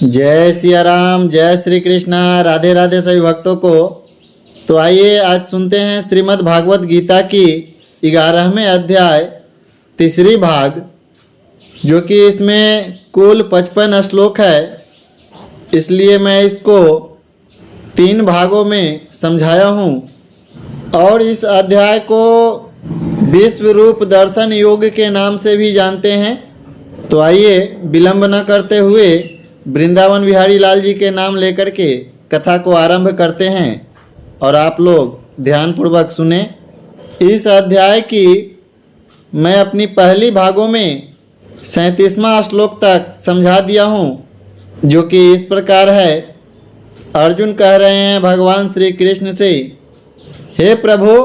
जय सिया राम, जय श्री कृष्णा, राधे राधे सभी भक्तों को। तो आइए आज सुनते हैं श्रीमद् भागवत गीता की 11वें अध्याय तीसरी भाग, जो कि इसमें कुल 55 श्लोक है। इसलिए मैं इसको 3 भागों में समझाया हूँ और इस अध्याय को विश्व रूप दर्शन योग के नाम से भी जानते हैं। तो आइए विलंब न करते हुए वृंदावन बिहारी लाल जी के नाम लेकर के कथा को आरंभ करते हैं और आप लोग ध्यानपूर्वक सुने। इस अध्याय की मैं अपनी पहली भागों में 37वां श्लोक तक समझा दिया हूँ, जो कि इस प्रकार है। अर्जुन कह रहे हैं भगवान श्री कृष्ण से, हे प्रभु,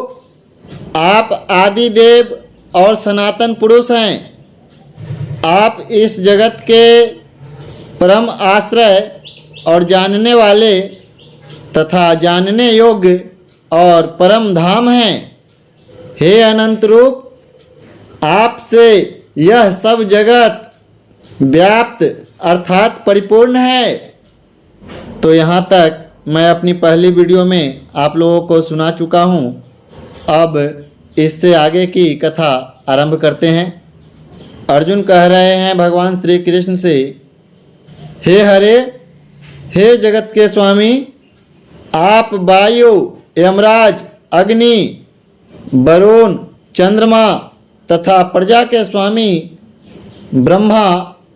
आप आदि देव और सनातन पुरुष हैं। आप इस जगत के परम आश्रय और जानने वाले तथा जानने योग्य और परम धाम हैं। हे अनंत रूप, आपसे यह सब जगत व्याप्त अर्थात परिपूर्ण है। तो यहाँ तक मैं अपनी पहली वीडियो में आप लोगों को सुना चुका हूँ। अब इससे आगे की कथा आरंभ करते हैं। अर्जुन कह रहे हैं भगवान श्री कृष्ण से, हे हरे, हे जगत के स्वामी, आप वायु, यमराज, अग्नि, वरुण, चंद्रमा तथा प्रजा के स्वामी ब्रह्मा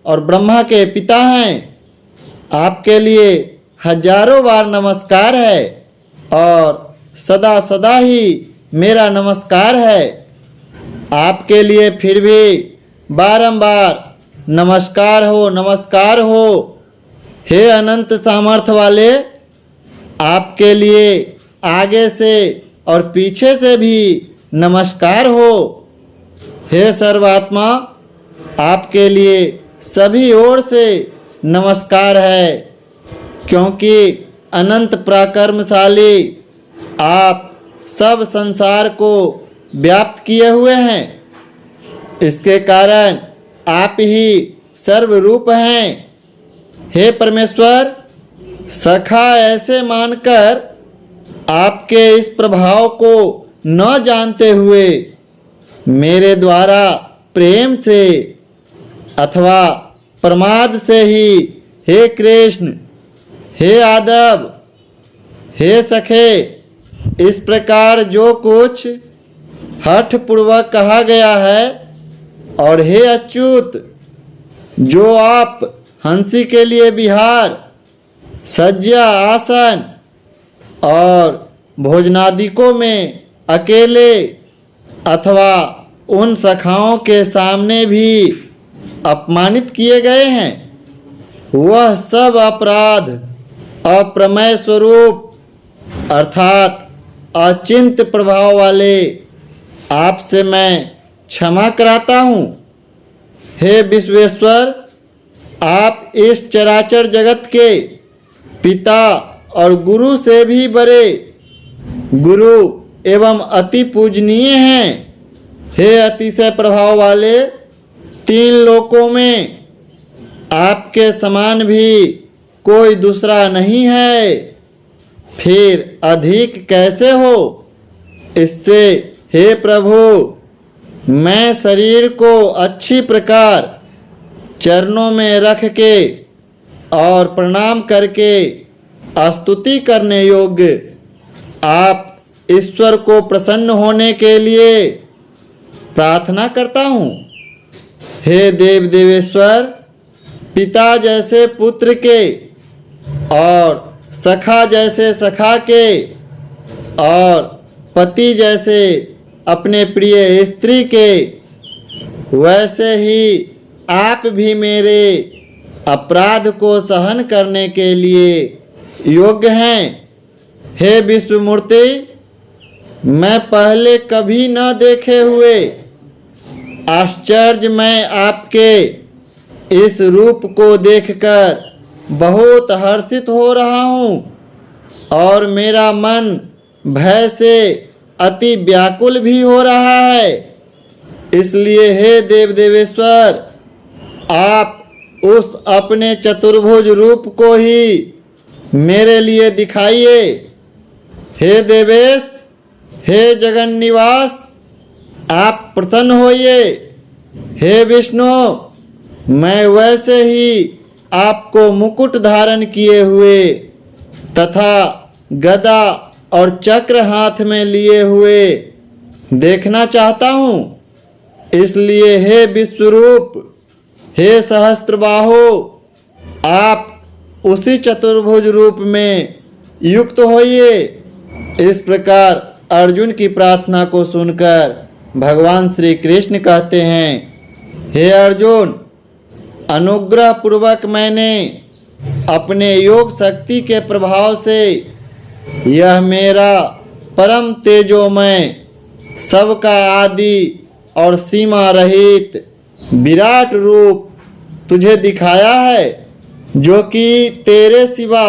और ब्रह्मा के पिता हैं। आपके लिए हजारों बार नमस्कार है और सदा सदा ही मेरा नमस्कार है। आपके लिए फिर भी बारंबार नमस्कार हो, नमस्कार हो। हे अनंत सामर्थ्य वाले, आपके लिए आगे से और पीछे से भी नमस्कार हो। हे सर्वात्मा, आपके लिए सभी ओर से नमस्कार है, क्योंकि अनंत पराक्रमशाली आप सब संसार को व्याप्त किए हुए हैं। इसके कारण आप ही सर्वरूप हैं। हे परमेश्वर, सखा ऐसे मानकर आपके इस प्रभाव को न जानते हुए मेरे द्वारा प्रेम से अथवा प्रमाद से ही हे कृष्ण, हे यादव, हे सखे, इस प्रकार जो कुछ हठपूर्वक कहा गया है, और हे अच्युत, जो आप हंसी के लिए विहार, सज्जा, आसन और भोजनादिकों में अकेले अथवा उन सखाओं के सामने भी अपमानित किए गए हैं, वह सब अपराध अप्रमेय स्वरूप अर्थात अचिंत्य प्रभाव वाले आपसे मैं क्षमा कराता हूँ। हे विश्वेश्वर, आप इस चराचर जगत के पिता और गुरु से भी बड़े गुरु एवं अति पूजनीय हैं। हे अतिशय प्रभाव वाले, 3 लोकों में आपके समान भी कोई दूसरा नहीं है, फिर अधिक कैसे हो। इससे हे प्रभु, मैं शरीर को अच्छी प्रकार चरणों में रख के और प्रणाम करके स्तुति करने योग्य आप ईश्वर को प्रसन्न होने के लिए प्रार्थना करता हूँ। हे देव देवेश्वर, पिता जैसे पुत्र के और सखा जैसे सखा के और पति जैसे अपने प्रिय स्त्री के, वैसे ही आप भी मेरे अपराध को सहन करने के लिए योग्य हैं। हे विश्वमूर्ति, मैं पहले कभी न देखे हुए आश्चर्य मैं आपके इस रूप को देखकर बहुत हर्षित हो रहा हूँ और मेरा मन भय से अति व्याकुल भी हो रहा है। इसलिए हे देव देवेश्वर, आप उस अपने चतुर्भुज रूप को ही मेरे लिए दिखाइए। हे देवेश, हे जगन निवास, आप प्रसन्न होइए। हे विष्णु, मैं वैसे ही आपको मुकुट धारण किए हुए तथा गदा और चक्र हाथ में लिए हुए देखना चाहता हूँ। इसलिए हे विश्वरूप, हे सहस्त्रबाहो, आप उसी चतुर्भुज रूप में युक्त होइए। इस प्रकार अर्जुन की प्रार्थना को सुनकर भगवान श्री कृष्ण कहते हैं, हे अर्जुन, अनुग्रह पूर्वक मैंने अपने योग शक्ति के प्रभाव से यह मेरा परम तेजोमय, सबका आदि और सीमा रहित विराट रूप तुझे दिखाया है, जो कि तेरे सिवा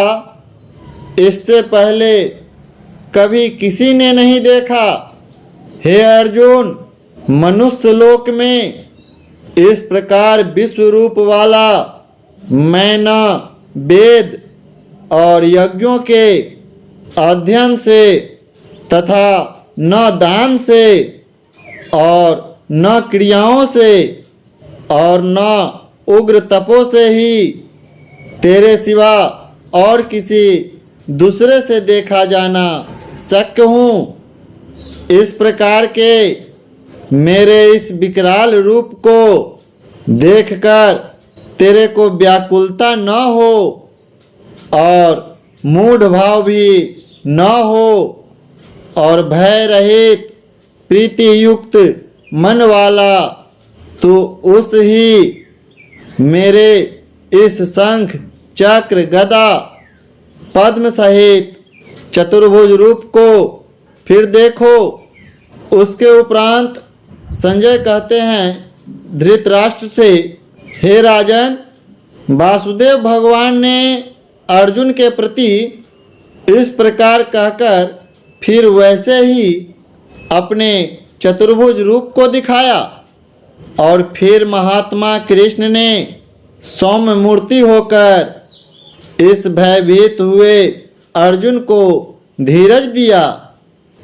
इससे पहले कभी किसी ने नहीं देखा। हे अर्जुन, मनुष्य लोक में इस प्रकार विश्व रूप वाला मैं न वेद और यज्ञों के अध्ययन से तथा न दान से और न क्रियाओं से और न उग्र तपों से ही तेरे सिवा और किसी दूसरे से देखा जाना शक्य हूँ। इस प्रकार के मेरे इस विकराल रूप को देखकर तेरे को व्याकुलता न हो और मूढ़ भाव भी न हो और भय रहित प्रीति युक्त मन वाला तो उस ही मेरे इस शंख चक्र गदा पद्म सहित चतुर्भुज रूप को फिर देखो। उसके उपरांत संजय कहते हैं धृतराष्ट्र से, हे राजन, वासुदेव भगवान ने अर्जुन के प्रति इस प्रकार कहकर फिर वैसे ही अपने चतुर्भुज रूप को दिखाया और फिर महात्मा कृष्ण ने सौम्य मूर्ति होकर इस भयभीत हुए अर्जुन को धीरज दिया।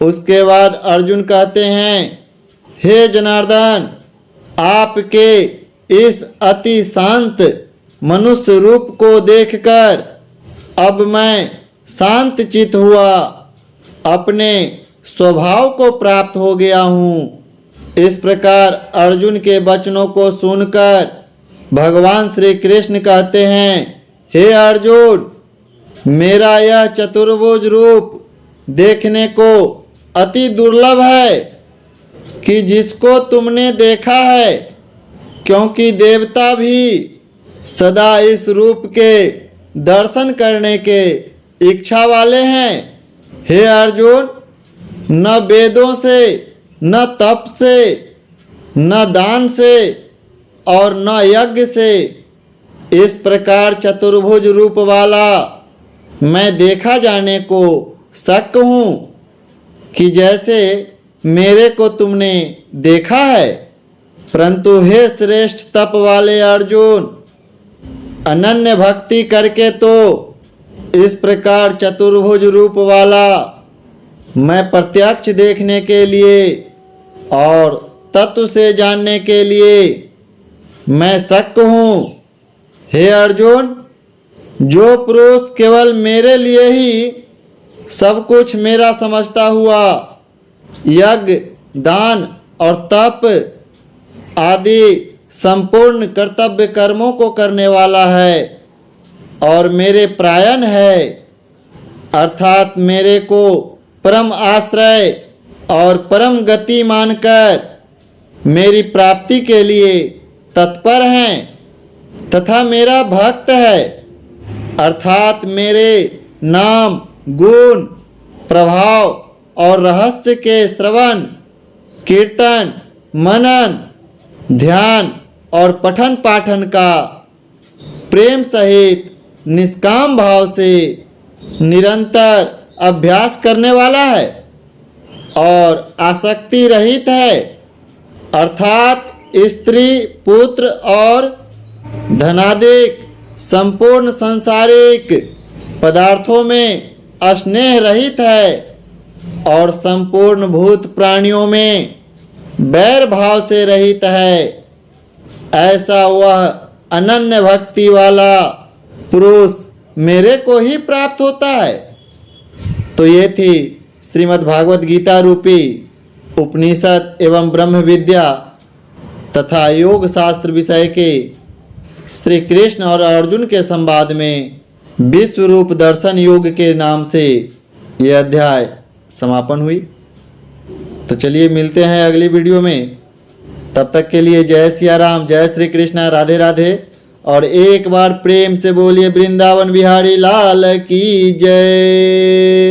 उसके बाद अर्जुन कहते हैं, हे जनार्दन, आपके इस अति शांत मनुष्य रूप को देखकर अब मैं शांत चित हुआ, अपने स्वभाव को प्राप्त हो गया हूँ। इस प्रकार अर्जुन के वचनों को सुनकर भगवान श्री कृष्ण कहते हैं, हे अर्जुन, मेरा यह चतुर्भुज रूप देखने को अति दुर्लभ है कि जिसको तुमने देखा है, क्योंकि देवता भी सदा इस रूप के दर्शन करने के इच्छा वाले हैं। हे अर्जुन, न वेदों से, न तप से, न दान से और न यज्ञ से इस प्रकार चतुर्भुज रूप वाला मैं देखा जाने को शक्य हूँ कि जैसे मेरे को तुमने देखा है। परंतु हे श्रेष्ठ तप वाले अर्जुन, अनन्य भक्ति करके तो इस प्रकार चतुर्भुज रूप वाला मैं प्रत्यक्ष देखने के लिए और तत्व से जानने के लिए मैं शक्य हूँ। हे अर्जुन, जो पुरुष केवल मेरे लिए ही सब कुछ मेरा समझता हुआ यज्ञ, दान और तप आदि संपूर्ण कर्तव्य कर्मों को करने वाला है और मेरे प्रायण है, अर्थात मेरे को परम आश्रय और परम गति मानकर मेरी प्राप्ति के लिए तत्पर हैं तथा मेरा भक्त है, अर्थात मेरे नाम, गुण, प्रभाव और रहस्य के श्रवण, कीर्तन, मनन, ध्यान और पठन पाठन का प्रेम सहित निष्काम भाव से निरंतर अभ्यास करने वाला है और आसक्ति रहित है, अर्थात स्त्री, पुत्र और धनादिक संपूर्ण सांसारिक पदार्थों में स्नेह रहित है और संपूर्ण भूत प्राणियों में बैर भाव से रहित है, ऐसा वह अनन्य भक्ति वाला पुरुष मेरे को ही प्राप्त होता है। तो ये थी श्रीमद् भागवत गीता रूपी उपनिषद एवं ब्रह्म विद्या तथा योग शास्त्र विषय के श्री कृष्ण और अर्जुन के संवाद में विश्व रूप दर्शन योग के नाम से यह अध्याय समापन हुई। तो चलिए मिलते हैं अगली वीडियो में। तब तक के लिए जय सिया राम, जय श्री कृष्ण, राधे राधे। और एक बार प्रेम से बोलिए वृंदावन बिहारी लाल की जय।